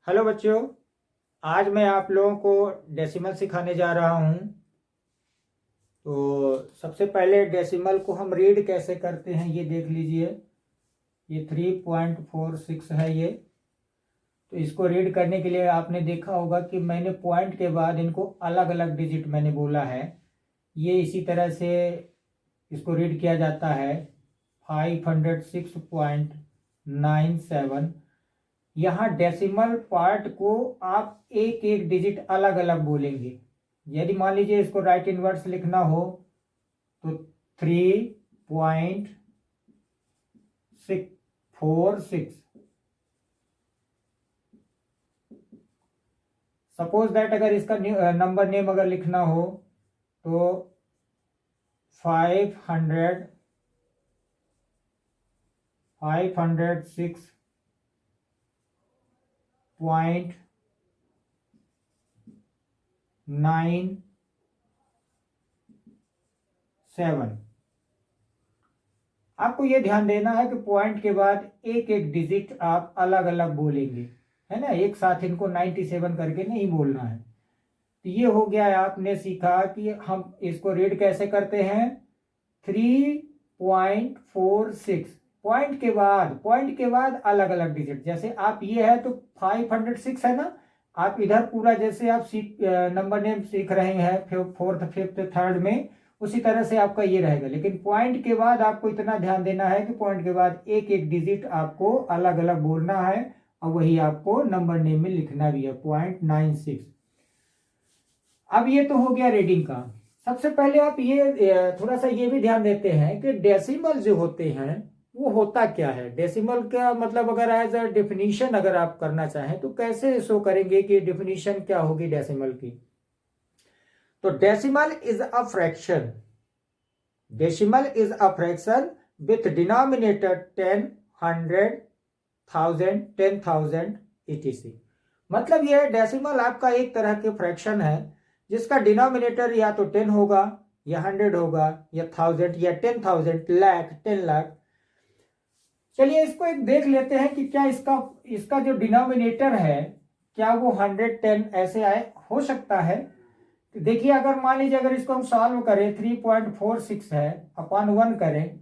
Hello बच्चों। आज मैं आप लोगों को डेसिमल सिखाने जा रहा हूं। तो सबसे पहले डेसिमल को हम रीड कैसे करते हैं ये देख लीजिए। ये 3.46 है ये। तो इसको रीड करने के लिए आपने देखा होगा कि मैंने पॉइंट के बाद इनको अलग अलग डिजिट मैंने बोला है। ये इसी तरह से इसको रीड किया जाता है 506.97। यहाँ डेसिमल पार्ट को आप एक एक डिजिट अलग अलग बोलेंगे। यदि मान लीजिए इसको राइट इनवर्स लिखना हो तो 3.46। सपोज दैट अगर इसका नंबर नेम अगर लिखना हो तो 506.97। आपको यह ध्यान देना है कि पॉइंट के बाद एक एक डिजिट आप अलग अलग बोलेंगे, है ना। एक साथ इनको 97 करके नहीं बोलना है। तो ये हो गया है, आपने सीखा कि हम इसको रीड कैसे करते हैं। 3.46 पॉइंट के बाद अलग अलग डिजिट। जैसे आप ये है तो 506 है ना। आप इधर पूरा जैसे आप नंबर नेम सीख रहे हैं फोर्थ फिफ्थ थर्ड में, उसी तरह से आपका ये रहेगा। लेकिन पॉइंट के बाद आपको इतना ध्यान देना है कि पॉइंट के बाद एक एक डिजिट आपको अलग अलग बोलना है और वही आपको नंबर नेम में लिखना भी है 0.96। अब ये तो हो गया रीडिंग का। सबसे पहले आप ये थोड़ा सा ये भी ध्यान देते हैं कि डेसिमल जो होते हैं वो होता क्या है। डेसिमल का मतलब अगर एज अ डेफिनेशन अगर आप करना चाहें तो कैसे शो करेंगे कि डेफिनेशन क्या होगी डेसिमल की। तो decimal is a fraction. Decimal is a fraction with denominator 10, 100, 1000, 10,000 etc। मतलब यह डेसिमल आपका एक तरह के फ्रैक्शन है जिसका डिनोमिनेटर या तो 10 होगा या 100 होगा या 1000 या 10,000, लाख, 10 लाख। चलिए इसको एक देख लेते हैं कि क्या इसका जो डिनोमिनेटर है क्या वो 110 ऐसे आए हो सकता है। तो देखिए अगर मान लीजिए अगर इसको हम सॉल्व करें 3.46 है अपॉन 1 करें।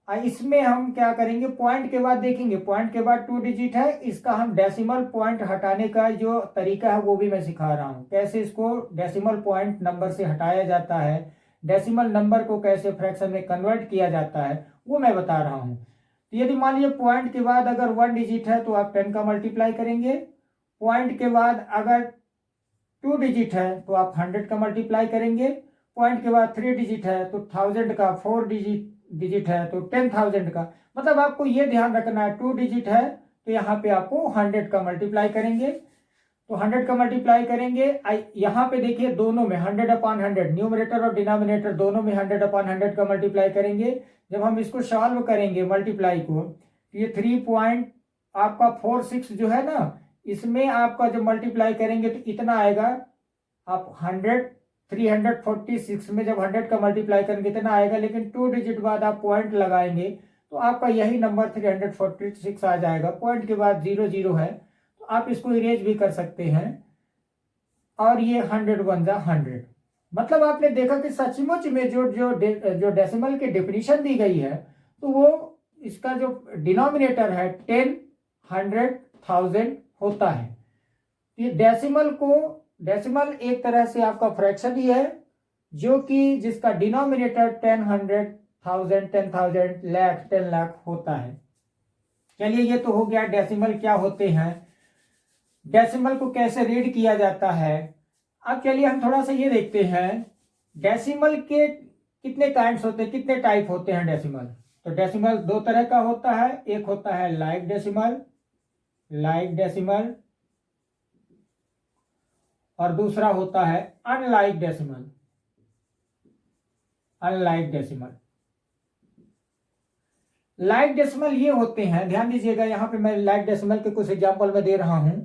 इसमें हम क्या करेंगे, पॉइंट के बाद देखेंगे, पॉइंट के बाद 2 डिजिट है। इसका हम डेसिमल पॉइंट हटाने का जो तरीका है वो भी मैं सिखा रहा हूं, कैसे इसको डेसिमल पॉइंट नंबर से हटाया जाता है, डेसिमल नंबर को कैसे फ्रैक्शन में कन्वर्ट किया जाता है वो मैं बता रहा हूं। तो यदि मान लीजिए पॉइंट के बाद अगर 1 डिजिट है तो आप 10 का मल्टीप्लाई करेंगे। पॉइंट के बाद अगर 2 डिजिट है तो आप 100 का मल्टीप्लाई करेंगे। पॉइंट के बाद 3 डिजिट है तो 1000 का, 4 डिजिट है तो 10,000 का। मतलब आपको ये ध्यान रखना है 2 डिजिट है तो यहाँ पे आपको 100 का मल्टीप्लाई करेंगे। तो 100 का मल्टीप्लाई करेंगे। यहाँ पे देखिए दोनों में 100 अपॉन 100, न्यूमरेटर और डिनोमिनेटर दोनों में 100 अपॉन 100 का मल्टीप्लाई करेंगे। जब हम इसको सॉल्व करेंगे मल्टीप्लाई को तो ये 3.46 जो है ना, इसमें आपका जब मल्टीप्लाई करेंगे तो इतना आएगा। आप 346 में जब 100 का मल्टीप्लाई करेंगे इतना आएगा, लेकिन 2 डिजिट बाद आप पॉइंट लगाएंगे तो आपका यही नंबर 346 आ जाएगा। पॉइंट के बाद 00 है तो आप इसको इरेज भी कर सकते हैं और ये 100 1 जा 100। मतलब आपने देखा कि सचमुच में जो डेसिमल की डेफिनेशन दी गई है तो वो इसका जो डिनोमिनेटर है 10, 100, 1000 होता है। ये डेसिमल एक तरह से आपका फ्रैक्शन ही है जो कि जिसका डिनोमिनेटर 10, 100, 1000, 10,000, लाख, 10 लाख होता है। चलिए ये तो हो गया डेसिमल क्या होते हैं, डेसिमल को कैसे रीड किया जाता है। अब चलिए हम थोड़ा सा ये देखते हैं डेसिमल के कितने काइंड्स होते हैं, कितने टाइप होते हैं डेसिमल। तो डेसिमल दो तरह का होता है, एक होता है लाइक डेसिमल और दूसरा होता है अनलाइक डेसिमल। लाइक डेसिमल ये होते हैं, ध्यान दीजिएगा यहां पे मैं लाइक डेसिमल के कुछ एग्जांपल में दे रहा हूं।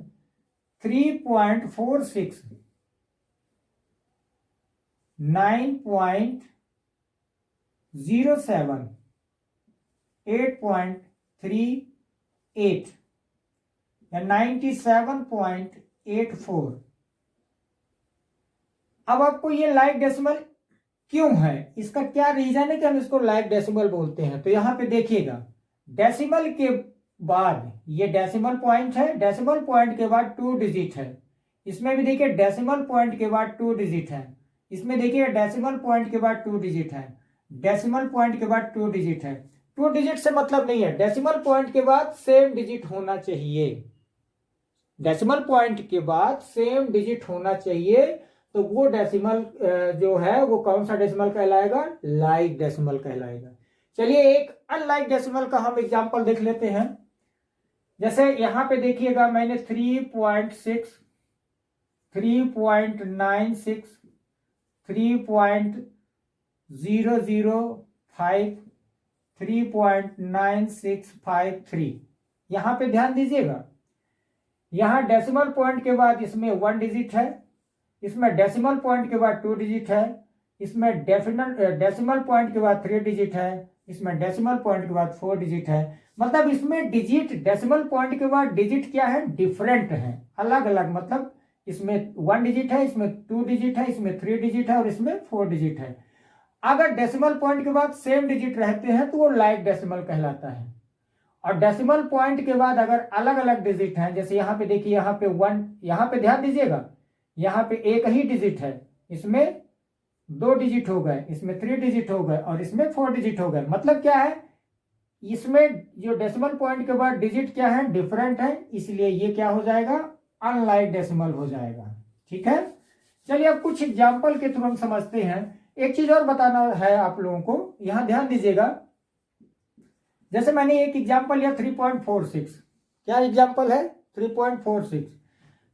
3.46, 9.07, 8.38, या 97.84। अब आपको ये लाइक डेसिमल क्यों है, इसका क्या रीजन है कि हम इसको लाइक डेसिमल बोलते हैं। तो यहां पे देखिएगा, डेसिमल के बाद ये डेसिमल पॉइंट है, डेसिमल पॉइंट के बाद 2 डिजिट है। इसमें भी देखिए डेसिमल पॉइंट के बाद 2 डिजिट है। इसमें देखिए डेसिमल पॉइंट के बाद 2 डिजिट है, डेसिमल पॉइंट के बाद 2 डिजिट है। 2 डिजिट से मतलब नहीं है, डेसिमल पॉइंट के बाद सेम डिजिट होना चाहिए। डेसिमल पॉइंट के बाद सेम डिजिट होना चाहिए, तो वो डेसिमल जो है वो कौन सा डेसिमल कहलाएगा, लाइक डेसिमल कहलाएगा। चलिए एक अनलाइक डेसिमल का हम एग्जांपल देख लेते हैं। जैसे यहां पे देखिएगा, मैंने 3.6, 3.96, 3.005, 3.9653, यहां पे ध्यान दीजिएगा, यहां डेसिमल पॉइंट के बाद इसमें 1 डिजिट है, इसमें डेसिमल पॉइंट के बाद 2 डिजिट है, इसमें डेसिमल पॉइंट के बाद 3 डिजिट है, इसमें डेसिमल पॉइंट के बाद 4 डिजिट है। मतलब इसमें डिजिट डेसिमल पॉइंट के बाद डिजिट क्या है, डिफरेंट है, अलग अलग। मतलब इसमें 1 डिजिट है, इसमें 2 डिजिट है, इसमें 3 डिजिट है और इसमें 4 डिजिट है। अगर डेसिमल पॉइंट के बाद सेम डिजिट रहते हैं तो वो लाइक डेसिमल कहलाता है। और डेसिमल पॉइंट के बाद अगर अलग अलग डिजिट हैं, जैसे यहाँ पे देखिए, यहाँ पे 1, यहाँ पे ध्यान दीजिएगा, यहाँ पे एक ही डिजिट है, इसमें 2 डिजिट हो गए, इसमें 3 डिजिट हो गए और इसमें 4 डिजिट हो गए। मतलब क्या है, इसमें जो डेसिमल पॉइंट के बाद डिजिट क्या है, डिफरेंट है, इसलिए ये क्या हो जाएगा, अनलाइक डेसिमल हो जाएगा। ठीक है, चलिए अब कुछ एग्जाम्पल के थ्रू हम समझते हैं। एक चीज और बताना है आप लोगों को, यहां ध्यान दीजिएगा। जैसे मैंने एक एग्जाम्पल लिया 3.46, क्या एग्जाम्पल है, 3.46।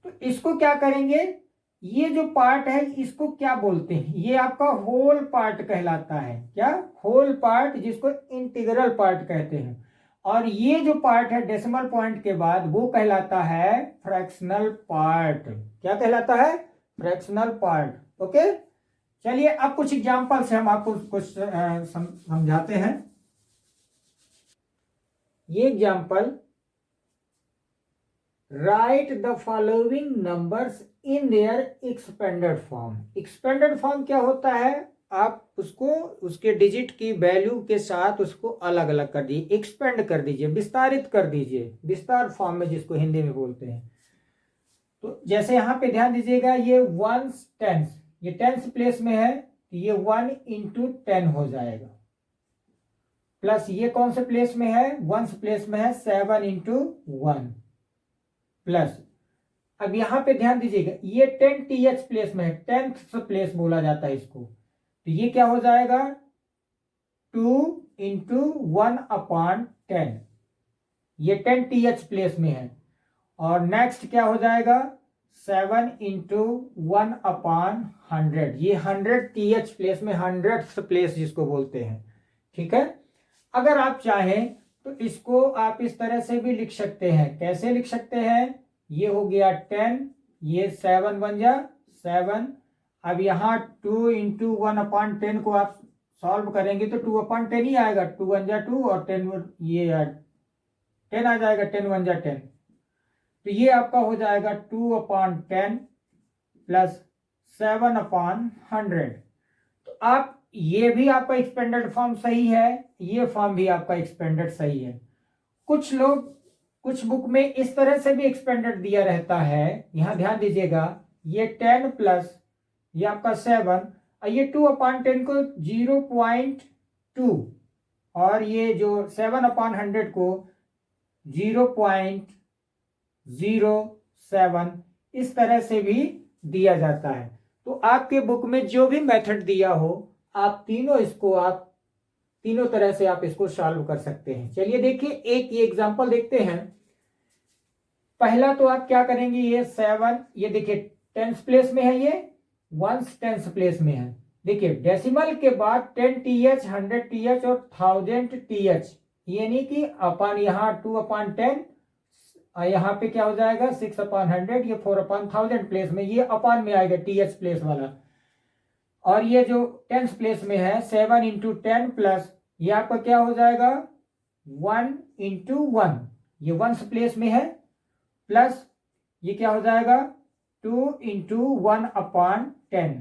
तो इसको क्या करेंगे, ये जो पार्ट है इसको क्या बोलते हैं, ये आपका होल पार्ट कहलाता है। क्या, होल पार्ट, जिसको इंटीग्रल पार्ट कहते हैं। और ये जो पार्ट है डेसिमल पॉइंट के बाद, वो कहलाता है फ्रैक्शनल पार्ट। क्या कहलाता है, फ्रैक्शनल पार्ट। ओके, चलिए अब कुछ एग्जांपल से हम आपको कुछ समझाते हैं। ये example, right the following numbers in their expanded form. Expanded form क्या होता है, आप उसको उसके डिजिट की वैल्यू के साथ उसको अलग अलग कर दीजिए, एक्सपेंड कर दीजिए, विस्तारित कर दीजिए, विस्तार फॉर्म में जिसको हिंदी में बोलते हैं। तो जैसे यहां पे ध्यान दीजिएगा, ये 1s टेंस, ये टेंस प्लेस में है, तो ये 1 into 10 हो जाएगा। प्लस ये कौन से प्लेस में है, 1s प्लेस में है, 7 into 1 प्लस। अब यहां पे ध्यान दीजिएगा, ये 10th प्लेस में है, 10th प्लेस बोला जाता है इसको। तो ये क्या हो जाएगा, 2 into 1/10, ये 10th प्लेस में है। और नेक्स्ट क्या हो जाएगा, 7 into 1/100, ये 100th प्लेस में, 100th प्लेस जिसको बोलते हैं। ठीक है, अगर आप चाहें तो इसको आप इस तरह से भी लिख सकते हैं। कैसे लिख सकते हैं, ये हो गया 10, ये 7 बन जा 7। अब यहाँ 2 into 1/10 को आप सॉल्व करेंगे तो 2/10 ही आएगा, 2 1 जा 2 और 10 ये 10 आ जाएगा, 10 1 जा 10। तो ये आपका हो जाएगा 2/10 प्लस 7/100। तो आप, ये भी आपका एक्सपेंडेड फॉर्म सही है, ये फॉर्म भी आपका एक्सपेंडेड सही है। कुछ लोग, कुछ बुक में इस तरह से भी एक्सपेंडेड दिया रहता है। यहां ध्यान दीजिएगा, ये 10 प्लस ये आपका 7 और ये 2/10 को 0.2 और ये जो 7/100 को 0.07 इस तरह से भी दिया जाता है। तो आपके बुक में जो भी मेथड दिया हो, आप तीनों तरह से आप इसको सॉल्व कर सकते हैं। चलिए देखिए, एक ये एग्जांपल देखते हैं। पहला तो आप क्या करेंगे, ये 7, ये देखिए 10th प्लेस में है, ये 1s 10th प्लेस में है। देखिए डेसिमल के बाद 10th 100th और 1000th, यानी कि अपन यहाँ 2/10 यहाँ पे क्या हो जाएगा 6/100, ये 4/1000 प्लेस में, ये अपान में आएगा th प्लेस वाला। और ये जो 10th प्लेस में है 7 into 10 प्लस ये आपका क्या हो जाएगा 1 into 1, ये 1s प्लेस में है प्लस ये क्या हो जाएगा 2 इंटू 1/10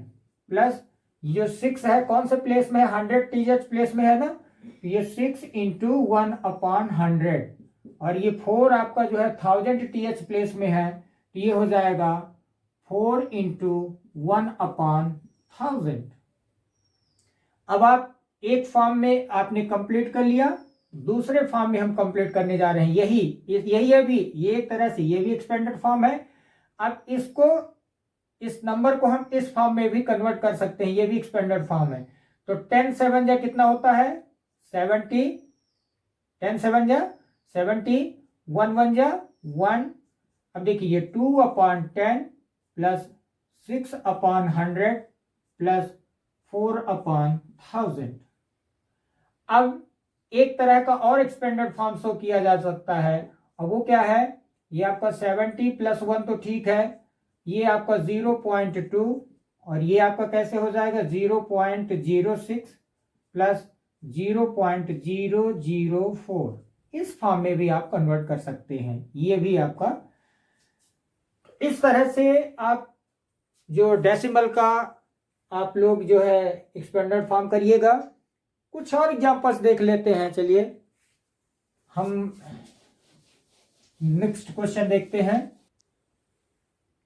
प्लस ये 6 है, कौन से प्लेस में है 100 TH प्लेस में है ना, तो ये 6 इंटू 1/100 और ये 4 आपका जो है 1000 TH प्लेस में है, तो ये हो जाएगा 4 इंटू 1/1000। अब आप एक फॉर्म में आपने कंप्लीट कर लिया, दूसरे फॉर्म में हम कंप्लीट करने जा रहे हैं, यही है भी, ये एक तरह से ये भी एक्सपेंडेड फॉर्म है। अब इसको, इस नंबर को हम इस फॉर्म में भी कन्वर्ट कर सकते हैं, ये भी एक्सपेंडेड फॉर्म है। तो 10 7 जा कितना होता है 70, 10 7 जा 70, 1 1 जा 1। अब देखिए 2/10 प्लस 6/100 प्लस 4/1000। अब एक तरह का और एक्सपेंडेड फॉर्म शो किया जा सकता है, और वो क्या है, ये आपका 70 प्लस 1 तो ठीक है, ये आपका 0.2 और ये आपका कैसे हो जाएगा 0.06 प्लस 0.004। इस फॉर्म में भी आप कन्वर्ट कर सकते हैं, ये भी आपका। इस तरह से आप जो डेसिमल का आप लोग जो है एक्सपेंडेड फॉर्म करिएगा। कुछ और एग्जांपल्स देख लेते हैं, चलिए हम नेक्स्ट क्वेश्चन देखते हैं।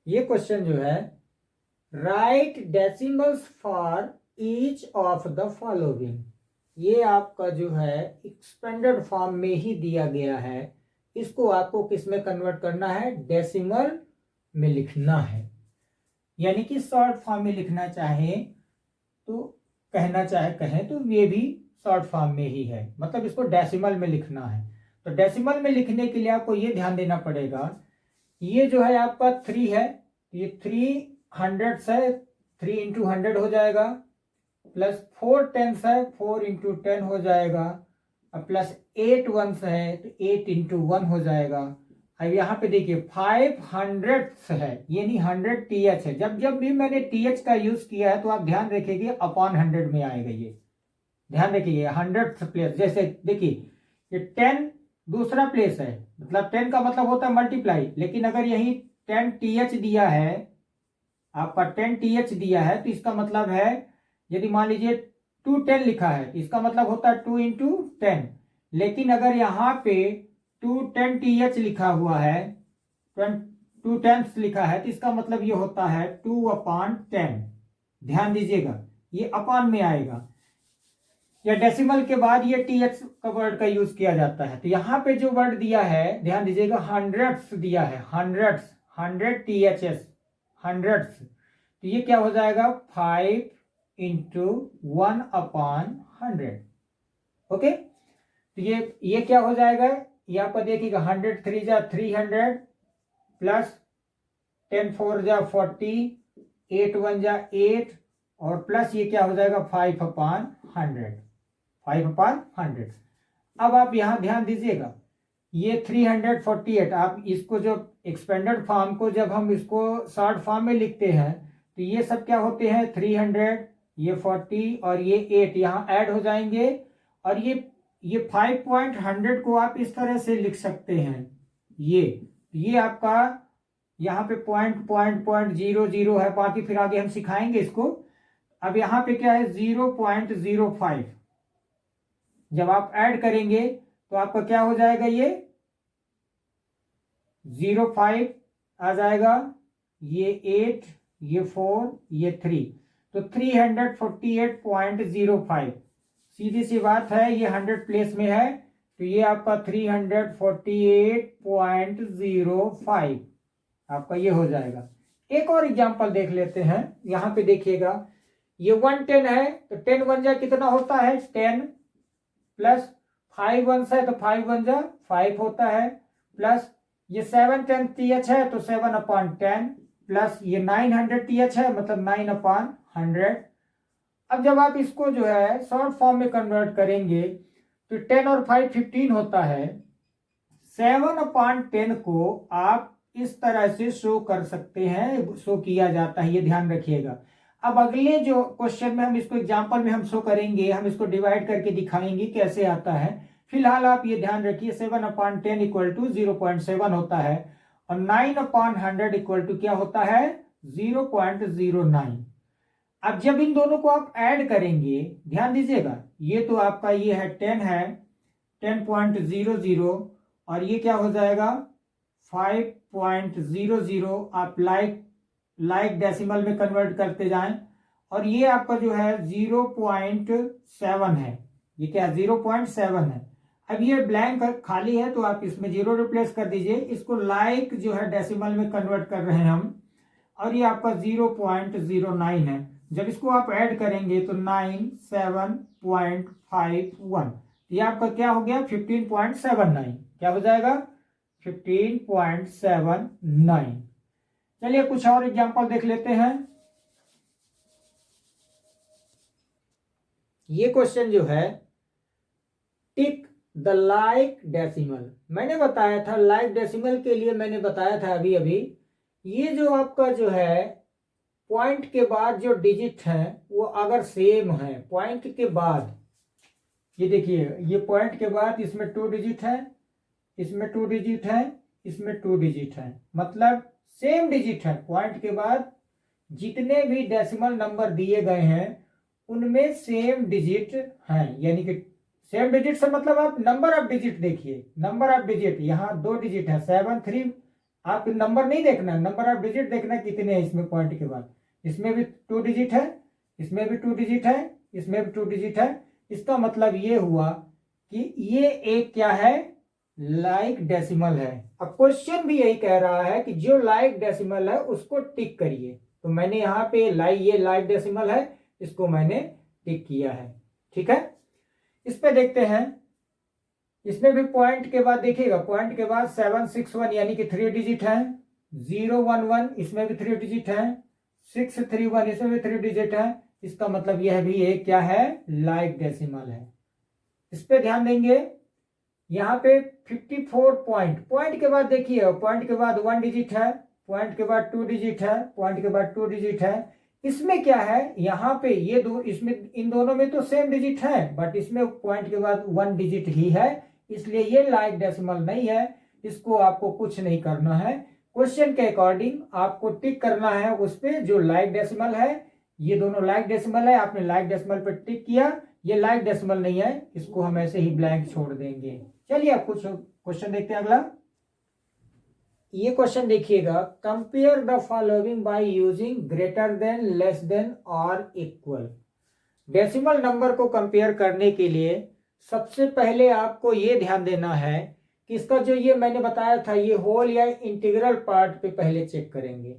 ये क्वेश्चन जो है right decimals for each of the following, ये आपका जो है एक्सपेंडेड फॉर्म में ही दिया गया है, इसको आपको किस में कन्वर्ट करना है, डेसिमल में लिखना है। यानी कि शॉर्ट फॉर्म में लिखना चाहे तो कहें तो ये भी शॉर्ट फॉर्म में ही है, मतलब इसको डेसिमल में लिखना है। तो डेसिमल में लिखने के लिए आपको ये ध्यान देना पड़ेगा, ये जो है आपका 3 है, ये 300 है, 3 इंटू 100 हो जाएगा, प्लस 4 टेंस है, 4 इंटू 10 हो जाएगा, अब प्लस 8 वंस है तो 8 इंटू 1 हो जाएगा। अब यहाँ पे देखिए 500 है, यानी 100 TH है। जब भी मैंने TH का यूज किया है तो आप ध्यान रखिए अपॉन 100 में आएगा, ये ध्यान रखिए 100th प्लेस। जैसे देखिए ये 10 दूसरा प्लेस है, मतलब 10 का मतलब होता है मल्टीप्लाई, लेकिन अगर यही 10 TH दिया है, आपका 10 TH दिया है, तो इसका मतलब है यदि मान लीजिए 210 लिखा है तो इसका मतलब होता है 2 इंटू 10। लेकिन अगर यहाँ पे 210 TH लिखा हुआ है, 2 10 लिखा है, तो इसका मतलब ये होता है 2/10। ध्यान दीजिएगा ये अपॉन में आएगा, या डेसिमल के बाद ये TH का वर्ड का यूज किया जाता है। तो यहाँ पे जो वर्ड दिया है ध्यान दीजिएगा हंड्रेड्स दिया है, हंड्रेड्स 100 THS हंड्रेड्स, तो ये क्या हो जाएगा 5 इंटू 1/100। ओके, तो ये क्या हो जाएगा, ये आपका देखिएगा 100 3 जा 300 प्लस 10 4 जा 40, 8 1 जा 8 और प्लस ये क्या हो जाएगा 5/100, 5/100। अब आप यहां ध्यान दीजिएगा ये 348, आप इसको जो एक्सपेंडेड फॉर्म को जब हम इसको शॉर्ट फॉर्म में लिखते हैं तो ये सब क्या होते हैं 300, ये 40 और ये 8 यहाँ ऐड हो जाएंगे, और ये 5.100 को आप इस तरह से लिख सकते हैं। ये आपका यहाँ पे पॉइंट 00 है, बाकी फिर आगे हम सिखाएंगे इसको। अब यहाँ पे क्या है 0.05, जब आप ऐड करेंगे तो आपका क्या हो जाएगा, ये 05 आ जाएगा, ये 8, ये 4, ये 3, तो 348.05। सीधी सी बात है, ये 100 प्लेस में है तो ये आपका 348.05 आपका ये हो जाएगा। एक और एग्जांपल देख लेते हैं, यहां पे देखिएगा ये 110 है तो 10 1 जा कितना होता है 10, प्लस 5 1 है तो 5 1 जा 5 होता है, प्लस ये 7 10 TH है तो 7/10, प्लस ये 900 TH है मतलब 9/100। अब जब आप इसको जो है शॉर्ट फॉर्म में कन्वर्ट करेंगे तो 10 और 5 15 होता है। 7/10 को आप इस तरह से शो कर सकते हैं, शो किया जाता है, ये ध्यान रखिएगा। अब अगले जो क्वेश्चन में हम इसको एग्जांपल में हम शो करेंगे, हम इसको डिवाइड करके दिखाएंगे कैसे आता है। फिलहाल आप ये ध्यान रखिए 7/10 = 0.7 होता है, और 9/100 इक्वल टू क्या होता है 0.09। अब जब इन दोनों को आप ऐड करेंगे, ध्यान दीजिएगा, ये तो आपका ये है 10 है, 10.00, और ये क्या हो जाएगा 5.00। आप लाइक डेसिमल में कन्वर्ट करते जाएं, और ये आपका जो है 0.7 है। ये क्या 0.7 है। अब ये ब्लैंक खाली है तो आप इसमें 0 रिप्लेस कर दीजिए। इसको लाइक जो है डेसिमल में कन्वर्ट कर रहे हैं हम, और ये आपका 0.09 है। जब इसको आप ऐड करेंगे तो 97.51, ये आपका क्या हो गया 15.79। क्या हो जाएगा 15.79। चलिए कुछ और एग्जांपल देख लेते हैं। ये क्वेश्चन जो है टिक द लाइक डेसिमल, मैंने बताया था लाइक डेसिमल के लिए, मैंने बताया था अभी अभी, ये जो आपका जो है पॉइंट के बाद जो डिजिट है वो अगर सेम है, पॉइंट के बाद, ये देखिए ये पॉइंट के बाद इसमें 2 डिजिट है, इसमें 2 डिजिट है, इसमें 2 डिजिट है, मतलब सेम डिजिट है। पॉइंट के बाद जितने भी डेसिमल नंबर दिए गए हैं उनमें सेम डिजिट हैं, यानी कि सेम डिजिट से मतलब आप नंबर ऑफ डिजिट देखिए, नंबर ऑफ डिजिट यहाँ 2 डिजिट है 7 3, आप नंबर नहीं देखना, नंबर ऑफ डिजिट देखना कितने हैं इसमें पॉइंट के बाद। इसमें भी 2 डिजिट है, इसमें भी 2 डिजिट है, इसमें भी 2 डिजिट है। इसका मतलब ये हुआ कि ये एक क्या है लाइक डेसिमल है। अब क्वेश्चन भी यही कह रहा है कि जो लाइक डेसिमल है उसको टिक करिए, तो मैंने यहाँ पे ये लाइक डेसिमल है, इसको मैंने टिक किया है। ठीक है, इस पे देखते हैं। इसमें भी पॉइंट के बाद देखिएगा, पॉइंट के बाद 761 यानी कि 3 डिजिट है, 011 इसमें भी 3 डिजिट है, 631 इसमें भी 3 डिजिट है। इसका मतलब यह भी एक क्या है लाइक डेसिमल है। इस पे ध्यान देंगे, यहाँ पे 54 पॉइंट के बाद देखिए, पॉइंट के बाद 1 डिजिट है, पॉइंट के बाद 2 डिजिट है, पॉइंट के बाद 2 डिजिट है। इसमें क्या है, यहाँ पे ये दो, इसमें इन दोनों में तो सेम डिजिट है, बट इसमें पॉइंट के बाद 1 डिजिट ही है, इसलिए ये लाइक डेसिमल नहीं है। इसको आपको कुछ नहीं करना है, क्वेश्चन के अकॉर्डिंग आपको टिक करना है उस पे जो लाइक डेसिमल है। ये दोनों लाइक डेसिमल है, आपने लाइक डेसिमल पे टिक किया, ये लाइक डेसिमल नहीं है, इसको हम ऐसे ही ब्लैंक छोड़ देंगे। चलिए अब कुछ क्वेश्चन देखते हैं अगला। ये क्वेश्चन देखिएगा, compare the following by using greater than, less than और इक्वल। डेसिमल नंबर को कंपेयर करने के लिए सबसे पहले आपको ये ध्यान देना है कि इसका जो ये मैंने बताया था, ये होल या इंटीग्रल पार्ट पे पहले चेक करेंगे।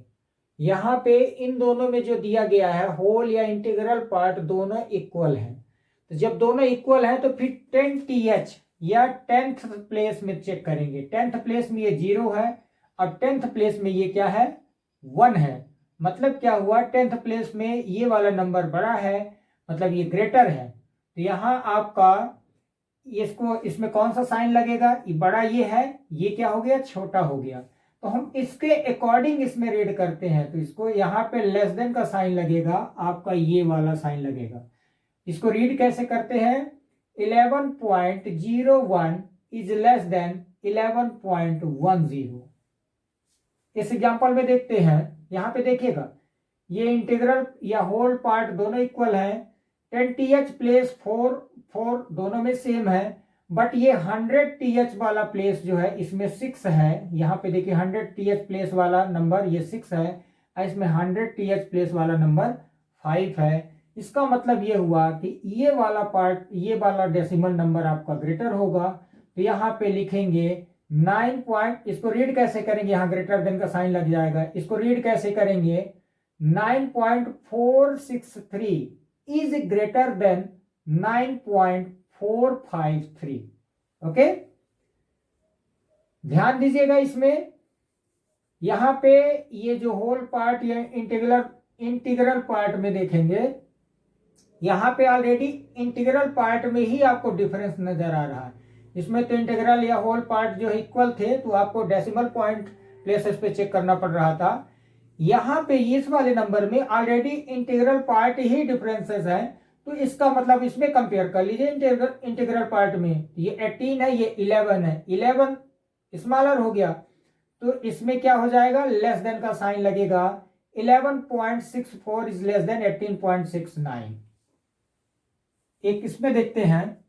यहाँ पे इन दोनों में जो दिया गया है होल या इंटीग्रल पार्ट दोनों इक्वल हैं, तो जब दोनों इक्वल हैं तो फिर 10th या 10th प्लेस में चेक करेंगे। 10th प्लेस में ये 0 है और 10th प्लेस में ये क्या है 1 है। मतलब क्या हुआ, 10th प्लेस में ये वाला नंबर बड़ा है, मतलब ये ग्रेटर है, तो यहाँ आपका इसको इसमें कौन सा साइन लगेगा, ये बड़ा ये है, ये क्या हो गया छोटा हो गया, तो हम इसके अकॉर्डिंग इसमें रीड करते हैं। तो इसको यहाँ पे लेस देन का साइन लगेगा, आपका ये वाला साइन लगेगा। इसको रीड कैसे करते हैं, 11.01 इज लेस देन 11.10। इस एग्जांपल में देखते हैं, यहाँ पे देखिएगा ये इंटीग्रल या होल पार्ट दोनों इक्वल हैं, 10th प्लेस 4 दोनों में सेम है, बट ये 100th वाला प्लेस जो है इसमें 6 है। यहाँ पे देखिए 100th प्लेस वाला नंबर ये 6 है, इसमें 100th प्लेस वाला नंबर 5 है। इसका मतलब ये हुआ कि ये वाला पार्ट, ये वाला डेसिमल नंबर आपका ग्रेटर होगा। तो यहाँ पे लिखेंगे 9 इसको रीड कैसे करेंगे, यहाँ ग्रेटर देन का साइन लग जाएगा, इसको रीड कैसे करेंगे, 9.463 इज ग्रेटर देन 9.453। ओके, ध्यान दीजिएगा इसमें, यहां पे ये जो होल पार्ट या इंटीग्रल पार्ट में देखेंगे, यहां पे ऑलरेडी इंटीग्रल पार्ट में ही आपको डिफरेंस नजर आ रहा है। इसमें तो इंटीग्रल या होल पार्ट जो इक्वल थे, तो आपको डेसिमल पॉइंट प्लेसेस पे चेक करना पड़ रहा था। यहाँ पे इस वाले नंबर में ऑलरेडी इंटीग्रल पार्ट ही डिफरेंसेस है, तो इसका मतलब इसमें कंपेयर कर लीजिए इंटीग्रल पार्ट में, ये 18 है, ये 11 है, 11 स्मॉलर हो गया, तो इसमें क्या हो जाएगा, लेस देन का साइन लगेगा। 11.64 इज लेस देन 18.69। एक इसमें देखते हैं,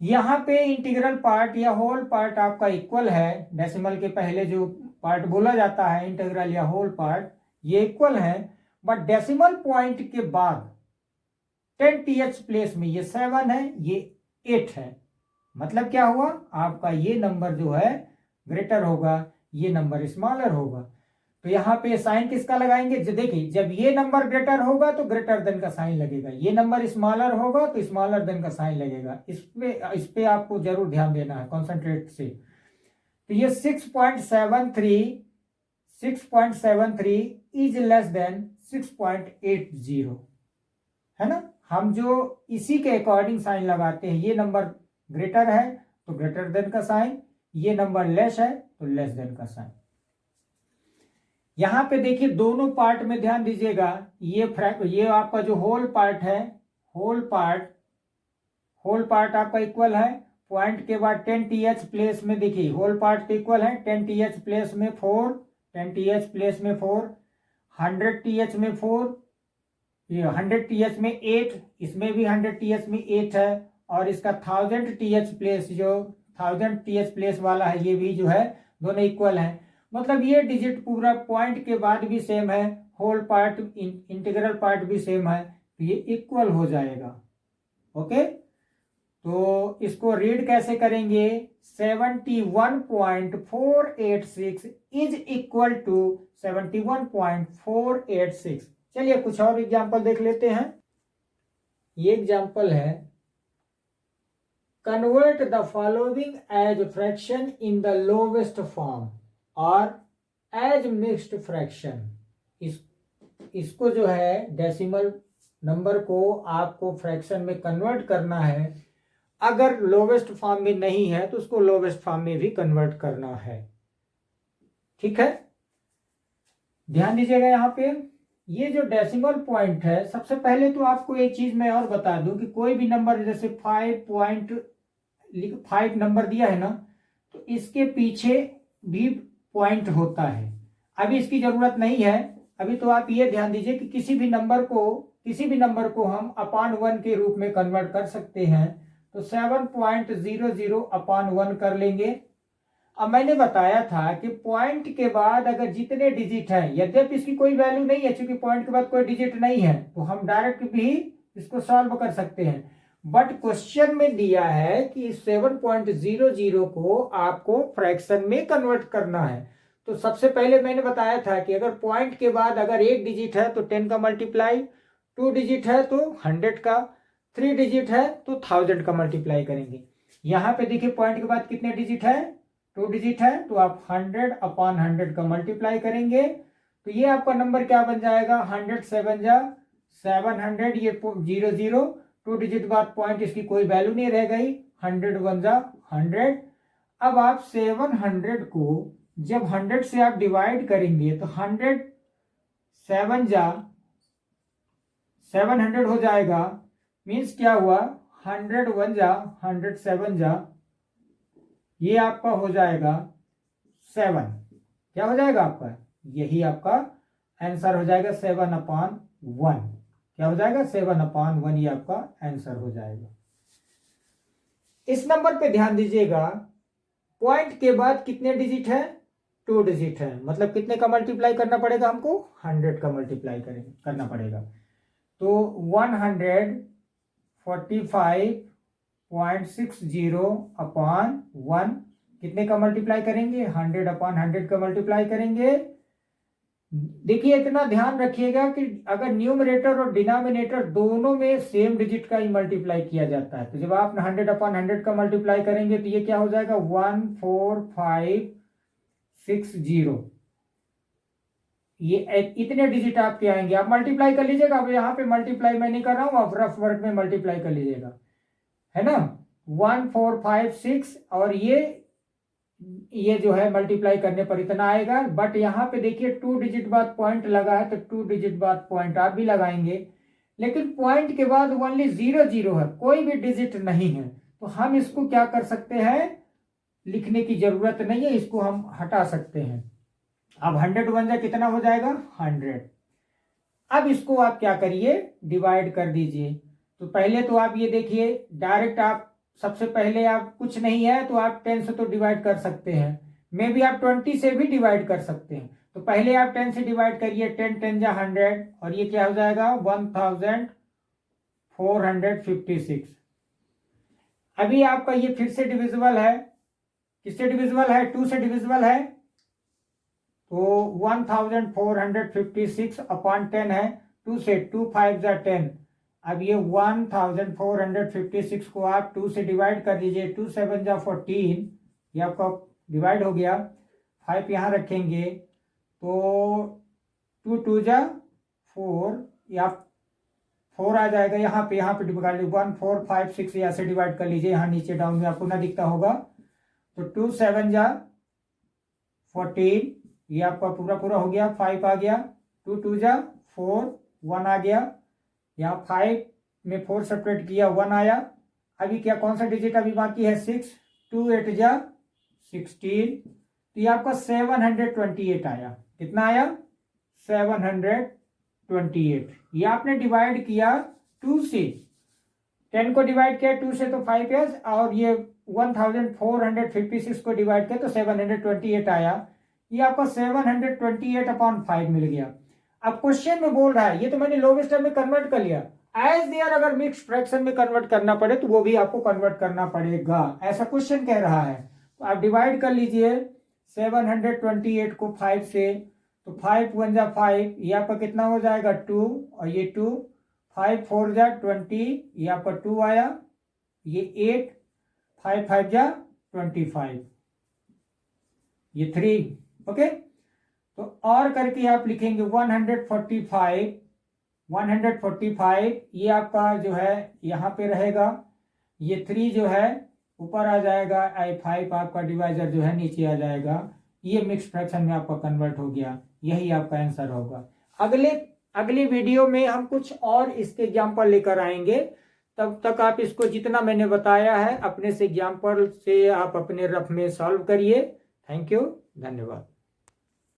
यहां पे इंटीग्रल पार्ट या होल पार्ट आपका इक्वल है, डेसिमल के पहले जो पार्ट बोला जाता है इंटीग्रल या होल पार्ट, ये इक्वल है, बट डेसिमल पॉइंट के बाद 10th प्लेस में ये 7 है, ये 8 है। मतलब क्या हुआ, आपका ये नंबर जो है ग्रेटर होगा, ये नंबर स्मॉलर होगा। तो यहाँ पे साइन किसका लगाएंगे, देखिए जब ये नंबर ग्रेटर होगा तो ग्रेटर देन का साइन लगेगा, ये नंबर स्मॉलर होगा तो स्मॉलर देन का साइन लगेगा। इस पे आपको जरूर ध्यान देना है कॉन्सेंट्रेट से। तो ये 6.73 इज लेस देन 6.80 है ना। हम जो इसी के अकॉर्डिंग साइन लगाते हैं, ये नंबर ग्रेटर है तो ग्रेटर देन का साइन, ये नंबर लेस है तो लेस देन का साइन। यहां पे देखिए दोनों पार्ट में ध्यान दीजिएगा, ये आपका जो होल पार्ट है, होल पार्ट आपका इक्वल है, पॉइंट के बाद 10th प्लेस में देखिए होल पार्ट तो इक्वल है, 10th प्लेस में 4, 10th प्लेस में 4, 100th में 4, ये 100th में 8, इसमें भी 100th में 8 है, और इसका 1000th प्लेस, जो 1000th प्लेस वाला है, ये भी जो है दोनों इक्वल है। मतलब ये डिजिट पूरा पॉइंट के बाद भी सेम है, होल पार्ट इंटीग्रल पार्ट भी सेम है, तो ये इक्वल हो जाएगा। ओके, तो इसको रीड कैसे करेंगे, 71.486 इज इक्वल टू 71.486। चलिए कुछ और एग्जांपल देख लेते हैं। ये एग्जांपल है, convert the following as fraction in the lowest form और एज मिक्स्ड फ्रैक्शन। इसको जो है डेसिमल नंबर को आपको फ्रैक्शन में कन्वर्ट करना है। अगर लोवेस्ट फॉर्म में नहीं है तो उसको लोवेस्ट फॉर्म में भी कन्वर्ट करना है। ठीक है, ध्यान दीजिएगा यहाँ पे, ये जो डेसिमल पॉइंट है, सबसे पहले तो आपको एक चीज मैं और बता दूं कि कोई भी नंबर जैसे 5 नंबर दिया है ना, तो इसके पीछे भी पॉइंट होता है। अभी इसकी जरूरत नहीं है, अभी तो आप ये ध्यान दीजिए कि किसी भी नंबर को हम अपान 1 के रूप में कन्वर्ट कर सकते हैं। तो 7.00 अपान 1 कर लेंगे। अब मैंने बताया था कि पॉइंट के बाद अगर जितने डिजिट हैं, यद्यपि इसकी कोई वैल्यू नहीं है, क्योंकि पॉइंट के बाद कोई डिजिट नहीं है, तो हम डायरेक्ट भी इसको सॉल्व कर सकते हैं। बट क्वेश्चन में दिया है कि 7.00 को आपको फ्रैक्शन में कन्वर्ट करना है। तो सबसे पहले मैंने बताया था कि अगर पॉइंट के बाद अगर एक डिजिट है तो 10 का मल्टीप्लाई, 2 डिजिट है तो 100 का, 3 डिजिट है तो 1000 का मल्टीप्लाई करेंगे। यहाँ पे देखिए पॉइंट के बाद कितने डिजिट है, 2 डिजिट है, तो आप 100 अपान 100 का मल्टीप्लाई करेंगे। तो ये आपका नंबर क्या बन जाएगा, 100 7 जा 700, ये 00, 2 डिजिट बाद पॉइंट, इसकी कोई वैल्यू नहीं रह गई, 100 1 जा 100। अब आप 700 को जब 100 से आप डिवाइड करेंगे तो 100 7 जा 700 हो जाएगा। मीन्स क्या हुआ, 100 1 जा 100 7 जा, ये आपका हो जाएगा 7। क्या हो जाएगा आपका, यही आपका आंसर हो जाएगा 7/1। क्या हो जाएगा, 7/1, ये आपका आंसर हो जाएगा। इस नंबर पे ध्यान दीजिएगा, पॉइंट के बाद कितने डिजिट है, 2 डिजिट है, मतलब कितने का मल्टीप्लाई करना पड़ेगा हमको, 100 का मल्टीप्लाई करना पड़ेगा। तो 145.60 अपान 1, कितने का मल्टीप्लाई करेंगे, 100 अपान 100 का मल्टीप्लाई करेंगे। देखिए इतना ध्यान रखिएगा कि अगर न्यूमरेटर और डिनोमिनेटर दोनों में सेम डिजिट का ही मल्टीप्लाई किया जाता है, तो जब आप 100 अपान 100 का मल्टीप्लाई करेंगे तो ये क्या हो जाएगा, 14560। ये इतने डिजिट आपके आएंगे, आप मल्टीप्लाई कर लीजिएगा। अब यहाँ पे मल्टीप्लाई मैं नहीं कर रहा हूं, आप रफ वर्क में मल्टीप्लाई कर लीजिएगा, है ना। 1456 और ये जो है मल्टीप्लाई करने पर इतना आएगा। बट यहाँ पे देखिए 2 डिजिट बाद पॉइंट लगा है, तो 2 डिजिट बाद पॉइंट आप भी लगाएंगे, लेकिन पॉइंट के बाद ओनली 00 है, कोई भी डिजिट नहीं है, तो हम इसको क्या कर सकते हैं, लिखने की जरूरत नहीं है, इसको हम हटा सकते हैं। अब 100 कितना हो जाएगा 100। अब इसको आप क्या करिए डिवाइड कर दीजिए। तो पहले तो आप ये देखिए डायरेक्ट आप सबसे पहले आप कुछ नहीं है तो आप 10 से तो डिवाइड कर सकते हैं, मे भी आप 20 से भी डिवाइड कर सकते हैं। तो पहले आप 10 से डिवाइड करिए, 10 10 जा 100 और ये क्या हो जाएगा 1456। अभी आपका ये फिर से डिविजिबल है, किससे डिविजिबल है 2 से डिविजिबल है, तो 1456 अपॉन 10 है, 2 से 2 5 जा 10। अब ये 1456 को आप 2 से डिवाइड कर दीजिए, 2 7 जा 14, ये आपका डिवाइड हो गया। 5 यहाँ रखेंगे तो 2 2 जा 4, या 4 आ जाएगा यहाँ पे डिवाइड कर लीजिए, 1 4 5 6 यहाँ से डिवाइड कर लीजिए, यहाँ नीचे डाउन में आपको ना दिखता होगा। तो 2 7 जा 14, ये आपका पूरा पूरा हो गया, 5 आ गया, 2 2 जा 4, 1 आ गया, यहाँ 5 में 4 सेपरेट किया 1 आया। अभी क्या कौन सा डिजिट अभी बाकी है 6, 2 8 जा 16, तो ये आपका 728 आया। कितना आया 728। ये आपने डिवाइड किया 2 से, 10 को डिवाइड किया 2 से तो 5 है, और ये 1456 को डिवाइड किया तो 728 आया। ये आपको 728 अपॉन 5 मिल गया। अब क्वेश्चन में बोल रहा है, ये तो मैंने लोवेस्ट टर्म में कन्वर्ट कर लिया, एज देयर अगर मिक्स्ड फ्रैक्शन में कन्वर्ट करना पड़े तो वो भी आपको कन्वर्ट करना पड़ेगा, ऐसा क्वेश्चन कह रहा है। तो आप डिवाइड कर लीजिए 728 को 5 से, तो 5 1 जा 5, ये आपका कितना हो जाएगा 2, और ये 2, 5 4 जा 20, ये आपका 2 आया, ये 8, 5 5 जा 25, ये 3। ओके, तो और करके आप लिखेंगे 145, ये आपका जो है यहाँ पे रहेगा, ये 3 जो है ऊपर आ जाएगा, i5 आपका डिवाइजर जो है नीचे आ जाएगा। ये मिक्स फ्रैक्शन में आपका कन्वर्ट हो गया, यही आपका आंसर होगा। अगले वीडियो में हम कुछ और इसके एग्जाम्पल लेकर आएंगे, तब तक आप इसको जितना मैंने बताया है अपने से एग्जाम्पल से आप अपने रफ में सॉल्व करिए। थैंक यू, धन्यवाद।